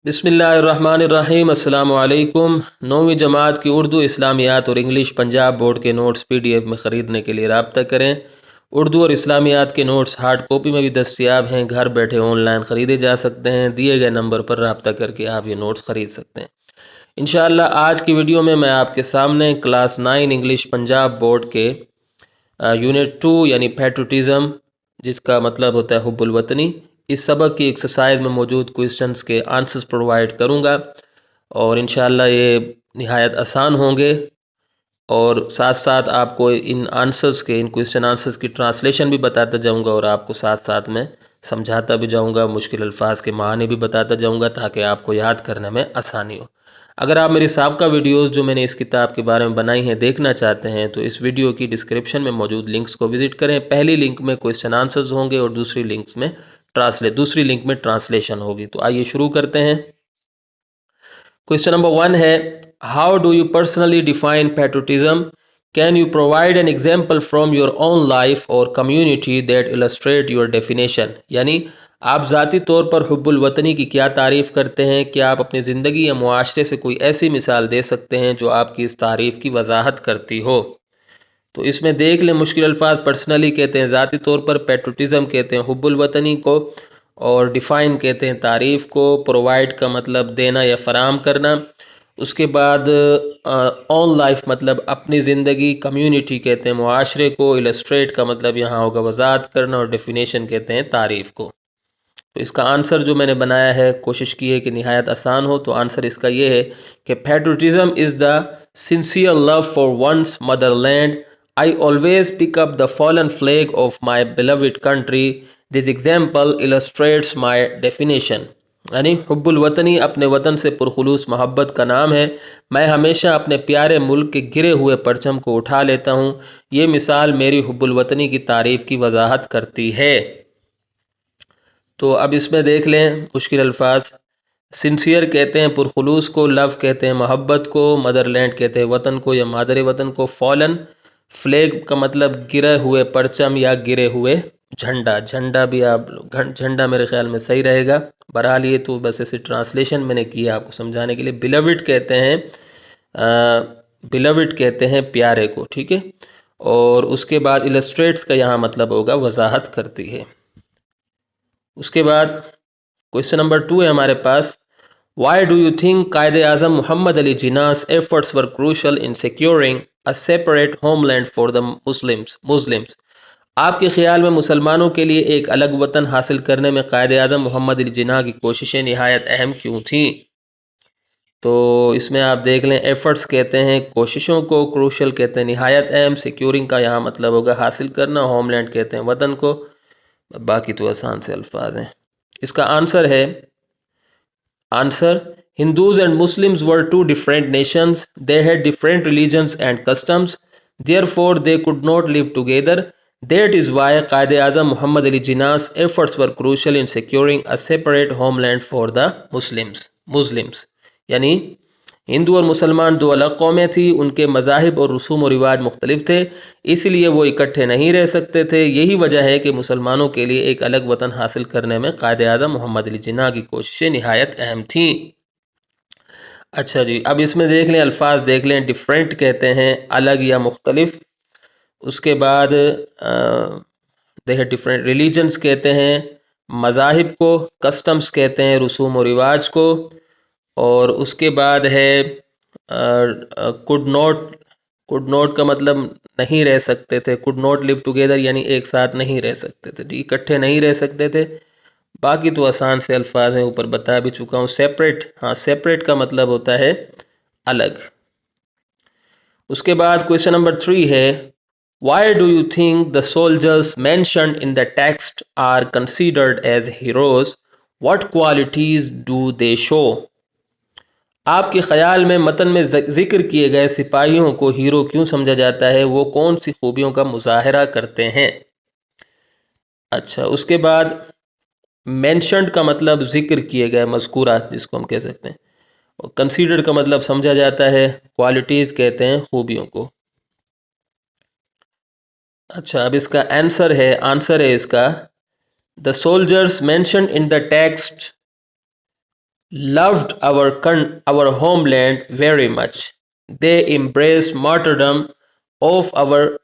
بسم اللہ الرحمن الرحیم۔ السلام علیکم۔ 9ویں جماعت کی اردو، اسلامیات اور انگلش پنجاب بورڈ کے نوٹس PDF میں خریدنے کے لیے رابطہ کریں۔ اردو اور اسلامیات کے نوٹس ہارڈ کاپی میں بھی دستیاب ہیں، گھر بیٹھے آن لائن خریدے جا سکتے ہیں۔ دیے گئے نمبر پر رابطہ کر کے آپ یہ نوٹس خرید سکتے ہیں۔ انشاءاللہ آج کی ویڈیو میں آپ کے سامنے کلاس 9 انگلش پنجاب بورڈ کے یونٹ 2 یعنی پیٹریوٹزم، جس کا مطلب ہوتا ہے حب الوطنی، اس سبق کی ایکسرسائز میں موجود کوئسچنز کے آنسرز پرووائڈ کروں گا، اور انشاءاللہ یہ نہایت آسان ہوں گے، اور ساتھ ساتھ آپ کو ان کوئسچن آنسرز کی ٹرانسلیشن بھی بتاتا جاؤں گا، اور آپ کو ساتھ ساتھ میں سمجھاتا بھی جاؤں گا، مشکل الفاظ کے معنی بھی بتاتا جاؤں گا تاکہ آپ کو یاد کرنے میں آسانی ہو۔ اگر آپ میری سابقہ ویڈیوز جو میں نے اس کتاب کے بارے میں بنائی ہیں دیکھنا چاہتے ہیں تو اس ویڈیو کی ڈسکرپشن میں موجود لنکس کو وزٹ کریں۔ پہلی لنک میں کوئسچن آنسرز ہوں گے اور دوسری لنک میں ٹرانسلیشن ہوگی۔ تو آئیے شروع کرتے ہیں۔ کوئسچن نمبر 1 ہے، how do you personally define patriotism? Can you provide an example from your own life or community that illustrate your definition? یعنی آپ ذاتی طور پر حب الوطنی کی کیا تعریف کرتے ہیں؟ کیا آپ اپنی زندگی یا معاشرے سے کوئی ایسی مثال دے سکتے ہیں جو آپ کی اس تعریف کی وضاحت کرتی ہو؟ تو اس میں دیکھ لیں، مشکل الفاظ پرسنلی کہتے ہیں ذاتی طور پر، پیٹریوٹزم کہتے ہیں حب الوطنی کو، اور ڈیفائن کہتے ہیں تعریف کو، پرووائڈ کا مطلب دینا یا فراہم کرنا، اس کے بعد اون لائف مطلب اپنی زندگی، کمیونٹی کہتے ہیں معاشرے کو، السٹریٹ کا مطلب یہاں ہوگا وضاحت کرنا، اور ڈیفینیشن کہتے ہیں تعریف کو۔ تو اس کا آنسر جو میں نے بنایا ہے، کوشش کی ہے کہ نہایت آسان ہو، تو آنسر اس کا یہ ہے کہ patriotism is the sincere love for one's motherland. I always pick up the fallen flag of my beloved country. This example illustrates my definition. یعنی حب الوطنی اپنے وطن سے پرخلوص محبت کا نام ہے، میں ہمیشہ اپنے پیارے ملک کے گرے ہوئے پرچم کو اٹھا لیتا ہوں، یہ مثال میری حب الوطنی کی تعریف کی وضاحت کرتی ہے۔ تو اب اس میں دیکھ لیں مشکل الفاظ، سنسیئر کہتے ہیں پرخلوص کو، لو کہتے ہیں محبت کو، مدر لینڈ کہتے ہیں وطن کو یا مادر وطن کو، فالن فلیگ کا مطلب گرے ہوئے پرچم یا گرے ہوئے جھنڈا، جھنڈا بھی آپ جھنڈا میرے خیال میں صحیح رہے گا، بہرحال یہ تو بس ایسے ٹرانسلیشن میں نے کیا آپ کو سمجھانے کے لیے۔ بیلوڈ کہتے ہیں پیارے کو، ٹھیک ہے، اور اس کے بعد السٹریٹس کا یہاں مطلب ہوگا وضاحت کرتی ہے۔ اس کے بعد کوئسچن نمبر 2 ہے ہمارے پاس، Y do you think Quaid Azam Muhammad Ali جناح's efforts were crucial in securing a separate homeland for the Muslims؟ آپ کے خیال میں مسلمانوں کے لیے ایک الگ وطن حاصل کرنے میں قائد اعظم محمد علی جناح کی کوششیں نہایت اہم کیوں تھیں؟ تو اس میں آپ دیکھ لیں، ایفرٹس کہتے ہیں کوششوں کو، کروشل کہتے ہیں نہایت اہم، سیکیورنگ کا یہاں مطلب ہوگا حاصل کرنا، ہوم لینڈ کہتے ہیں وطن کو، باقی تو آسان سے الفاظ ہیں۔ اس کا آنسر ہے، Hindus and Muslims were two different nations. They had different religions and customs. Therefore, they could not live together. That is why Qaid Azam Muhammad Ali Jinnah's efforts were crucial in securing a separate homeland for the Muslims. یعنی ہندو اور مسلمان دو الگ قومیں تھیں، ان کے مذاہب اور رسوم و رواج مختلف تھے، اس لیے وہ اکٹھے نہیں رہ سکتے تھے۔ یہی وجہ ہے کہ مسلمانوں کے لیے ایک الگ وطن حاصل کرنے میں قائد اعظم محمد علی جناح کی کوششیں نہایت اہم تھیں۔ اچھا جی، اب اس میں دیکھ لیں الفاظ دیکھ لیں، ڈیفرنٹ کہتے ہیں الگ یا مختلف، اس کے بعد ڈیفرنٹ ریلیجنز کہتے ہیں مذاہب کو، کسٹمز کہتے ہیں رسوم و رواج کو، اور اس کے بعد ہے could not کا مطلب نہیں رہ سکتے تھے، could not live together یعنی ایک ساتھ نہیں رہ سکتے تھے، اکٹھے نہیں رہ سکتے تھے، باقی تو آسان سے الفاظ ہیں، اوپر بتا بھی چکا ہوں۔ سیپریٹ، ہاں سیپریٹ کا مطلب ہوتا ہے الگ۔ اس کے بعد کوئسچن نمبر 3 ہے، why do you think the soldiers mentioned in the text are considered as heroes? What qualities do they show? آپ کے خیال میں متن میں ذکر کیے گئے سپاہیوں کو ہیرو کیوں سمجھا جاتا ہے؟ وہ کون سی خوبیوں کا مظاہرہ کرتے ہیں؟ اچھا، اس کے بعد مینشنڈ کا مطلب ذکر کیے گئے، مذکورہ جس کو ہم کہہ سکتے ہیں، کنسیڈرڈ کا مطلب سمجھا جاتا ہے، کوالٹیز کہتے ہیں خوبیوں کو۔ اچھا، اب اس کا آنسر ہے اس کا، دا soldiers mentioned in the text loved our homeland very much. They embraced martyrdom of our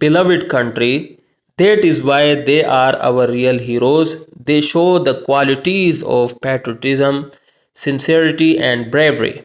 beloved country. That is why they are our real heroes. They show the qualities of patriotism, sincerity and bravery.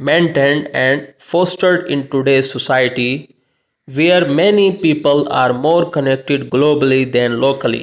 maintained and fostered in today's society where many people are more connected globally than locally?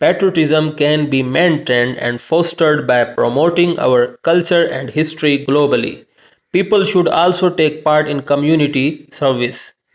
Patriotism can be maintained and fostered by promoting our culture and history globally. People should also take part in community service.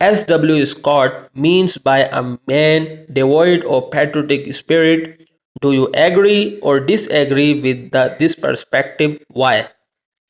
S.W. Scott means by a man devoid of patriotic spirit? Do you agree or disagree with this perspective? Why?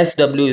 S.W.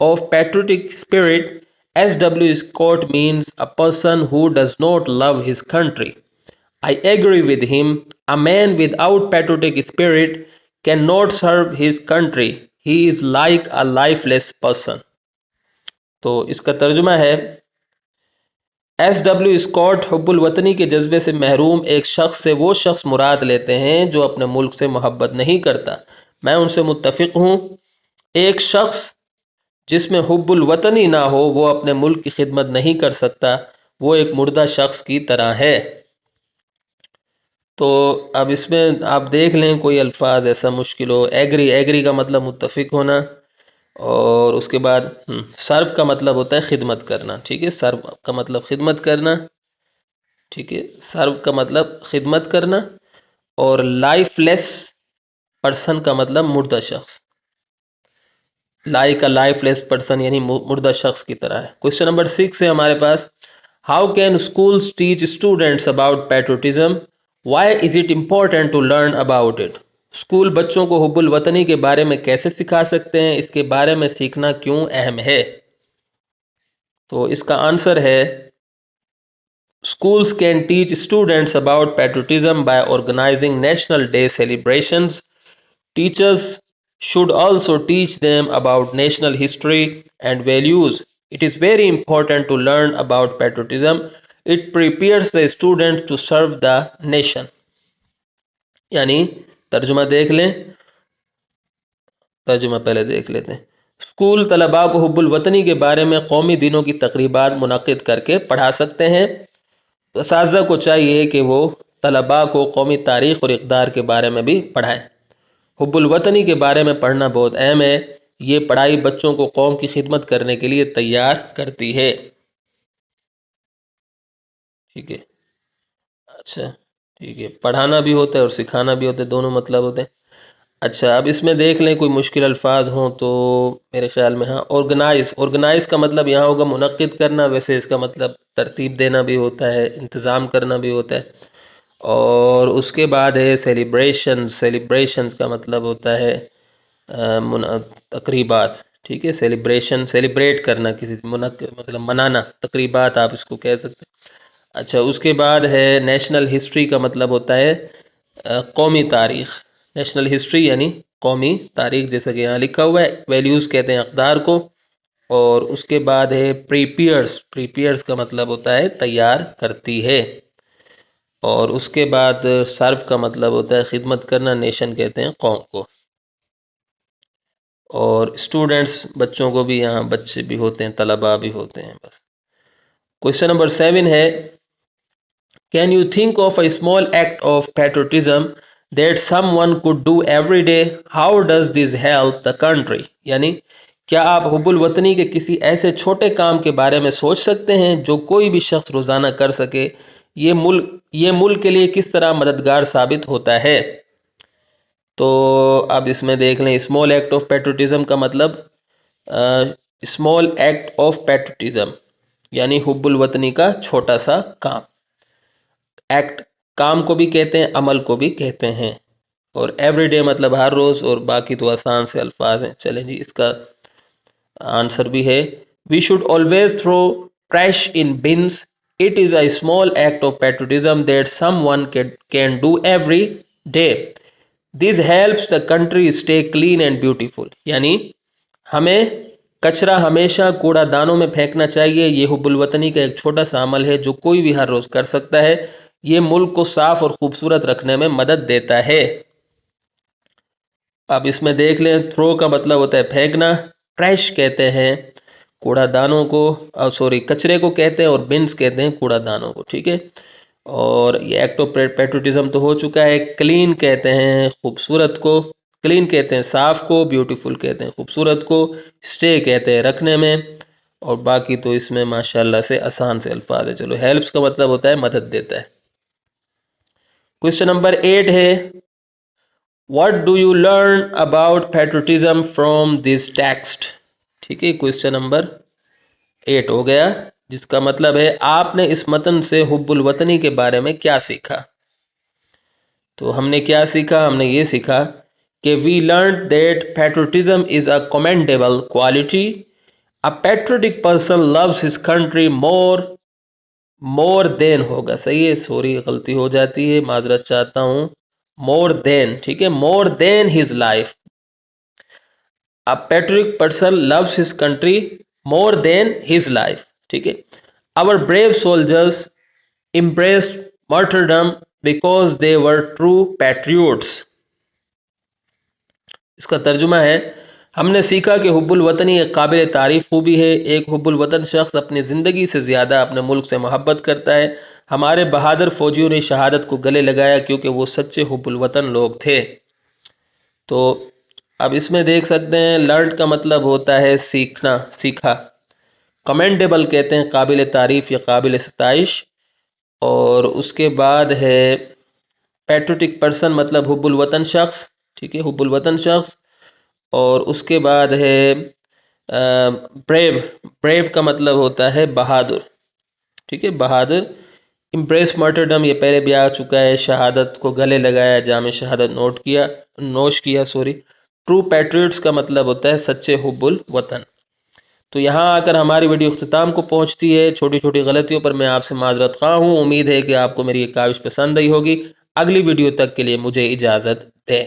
of patriotic spirit, S.W. Scott means a person who does not love his country. I agree with him. A man without patriotic spirit cannot serve his country. He is like a lifeless person. تو اس کا ترجمہ ہے S W Scott حب الوطنی کے جذبے سے محروم ایک شخص سے وہ شخص مراد لیتے ہیں جو اپنے ملک سے محبت نہیں کرتا. میں ان سے متفق ہوں. ایک شخص جس میں حب الوطنی نہ ہو وہ اپنے ملک کی خدمت نہیں کر سکتا، وہ ایک مردہ شخص کی طرح ہے. تو اب اس میں آپ دیکھ لیں کوئی الفاظ ایسا مشکل ہو. ایگری کا مطلب متفق ہونا، اور اس کے بعد سرو کا مطلب ہوتا ہے خدمت کرنا. ٹھیک ہے، سرو کا مطلب خدمت کرنا. ٹھیک ہے، سرو کا مطلب خدمت کرنا، اور لائف لیس پرسن کا مطلب مردہ شخص. Like a life less person یعنی مردہ شخص کی طرح ہے. کوشچن نمبر 6 ہے ہمارے پاس. How can schools teach students about patriotism? Why is it important to learn about it? School بچوں کو حب الوطنی کے بارے میں کیسے سکھا سکتے ہیں؟ اس کے بارے میں سیکھنا کیوں اہم ہے؟ تو اس کا آنسر ہے schools can teach students about patriotism by organizing National Day celebrations. Teachers should also teach them about national history and values. It is very important to learn about patriotism. It prepares the student to serve the nation. یعنی ترجمہ دیکھ لیں، ترجمہ پہلے دیکھ لیتے ہیں. School طلباء کو حب الوطنی کے بارے میں قومی دنوں کی تقریبات منعقد کر کے پڑھا سکتے ہیں. اساتذہ کو چاہیے کہ وہ طلباء کو قومی تاریخ اور اقدار کے بارے میں بھی پڑھائیں. حب الوطنی کے بارے میں پڑھنا بہت اہم ہے. یہ پڑھائی بچوں کو قوم کی خدمت کرنے کے لیے تیار کرتی ہے. ٹھیک ہے، اچھا ٹھیک ہے، پڑھانا بھی ہوتا ہے اور سکھانا بھی ہوتا ہے، دونوں مطلب ہوتے ہیں. اچھا اب اس میں دیکھ لیں کوئی مشکل الفاظ ہوں تو میرے خیال میں ہاں آرگنائز کا مطلب یہاں ہوگا منعقد کرنا. ویسے اس کا مطلب ترتیب دینا بھی ہوتا ہے، انتظام کرنا بھی ہوتا ہے. اور اس کے بعد ہے سیلیبریشنز کا مطلب ہوتا ہے تقریبات. ٹھیک ہے، سیلیبریٹ کرنا، کسی مطلب منانا، تقریبات آپ اس کو کہہ سکتے ہیں. اچھا اس کے بعد ہے نیشنل ہسٹری کا مطلب ہوتا ہے قومی تاریخ. نیشنل ہسٹری یعنی قومی تاریخ، جیسا کہ یہاں لکھا ہوا ہے. ویلیوز کہتے ہیں اقدار کو. اور اس کے بعد ہے پریپیئرز کا مطلب ہوتا ہے تیار کرتی ہے. اور اس کے بعد سرو کا مطلب ہوتا ہے خدمت کرنا. نیشن کہتے ہیں قوم کو. اور اسٹوڈنٹس بچوں کو بھی یہاں بچے بھی ہوتے ہیں، طلباء بھی ہوتے ہیں. بس کوشچن نمبر 7 ہے can you think of a small act of patriotism that some one could do every day? How does this help the country? یعنی کیا آپ حب الوطنی کے کسی ایسے چھوٹے کام کے بارے میں سوچ سکتے ہیں جو کوئی بھی شخص روزانہ کر سکے؟ یہ ملک کے لیے کس طرح مددگار ثابت ہوتا ہے؟ تو اب اس میں دیکھ لیں اسمال ایکٹ آف پیٹریوٹزم کا مطلب اسمال ایکٹ آف پیٹریوٹزم یعنی حب الوطنی کا چھوٹا سا کام. ایکٹ کام کو بھی کہتے ہیں، عمل کو بھی کہتے ہیں. اور ایوری ڈے مطلب ہر روز، اور باقی تو آسان سے الفاظ ہیں. چلیں جی اس کا آنسر بھی ہے we should always throw trash in bins. It is a small act of patriotism that someone can do every day. This helps the country stay clean and beautiful. یعنی ہمیں کچرا ہمیشہ کوڑا دانوں میں پھینکنا چاہیے. یہ حب الوطنی کا ایک چھوٹا سا عمل ہے جو کوئی بھی ہر روز کر سکتا ہے. یہ ملک کو صاف اور خوبصورت رکھنے میں مدد دیتا ہے. اب اس میں دیکھ لیں تھرو کا مطلب ہوتا ہے پھینکنا. ٹریش کہتے ہیں کوڑا دانوں کو، کچرے کو کہتے ہیں، اور بنس کہتے ہیں کوڑا دانوں کو. ٹھیک ہے، اور یہ ایکٹ آف پیٹریوٹزم تو ہو چکا ہے. کلین کہتے ہیں خوبصورت کو، کلین کہتے ہیں صاف کو، بیوٹیفل کہتے ہیں خوبصورت کو، اسٹے کہتے ہیں رکھنے میں. اور باقی تو اس میں ماشاءاللہ سے آسان سے الفاظ ہے. چلو ہیلپس کا مطلب ہوتا ہے مدد دیتا ہے. کوشچن نمبر 8 ہے what do you learn about patriotism from this text? ٹھیک ہے، کوشچن نمبر 8 ہو گیا، جس کا مطلب ہے آپ نے اس متن سے حب الوطنی کے بارے میں کیا سیکھا؟ تو ہم نے کیا سیکھا؟ ہم نے یہ سیکھا کہ we learned that patriotism is a commendable quality. A patriotic person loves his country more than ہوگا. صحیح ہے، سوری غلطی ہو جاتی ہے، معذرت چاہتا ہوں. more than, ٹھیک ہے, more than his life. A patriotic person loves his country more than his life, ٹھیک ہے. Our brave soldiers embraced martyrdom because they were true patriots. اس کا ترجمہ ہے ہم نے سیکھا کہ حب الوطنی ایک قابل تعریف خوبی ہے. ایک حب الوطن شخص اپنی زندگی سے زیادہ اپنے ملک سے محبت کرتا ہے. ہمارے بہادر فوجیوں نے شہادت کو گلے لگایا کیونکہ وہ سچے حب الوطن لوگ تھے. تو اب اس میں دیکھ سکتے ہیں لرنڈ کا مطلب ہوتا ہے سیکھنا, سیکھا. کمینڈیبل کہتے ہیں قابل تعریف یا قابل ستائش. اور اس کے بعد ہے پیٹریوٹک پرسن مطلب حب الوطن شخص, ٹھیک ہے, حب الوطن شخص. اور اس کے بعد ہے بریو, بریو کا مطلب ہوتا ہے بہادر, ٹھیک ہے, بہادر. امپریس مارٹرڈم یہ پہلے بھی آ چکا ہے, شہادت کو گلے لگایا, جام شہادت نوش کیا. ٹرو پیٹریٹس کا مطلب ہوتا ہے سچے حب الوطن. تو یہاں آ کر ہماری ویڈیو اختتام کو پہنچتی ہے. چھوٹی چھوٹی غلطیوں پر میں آپ سے معذرت خواہ ہوں. امید ہے کہ آپ کو میری یہ کاوش پسند آئی ہوگی. اگلی ویڈیو تک کے لیے مجھے اجازت دیں.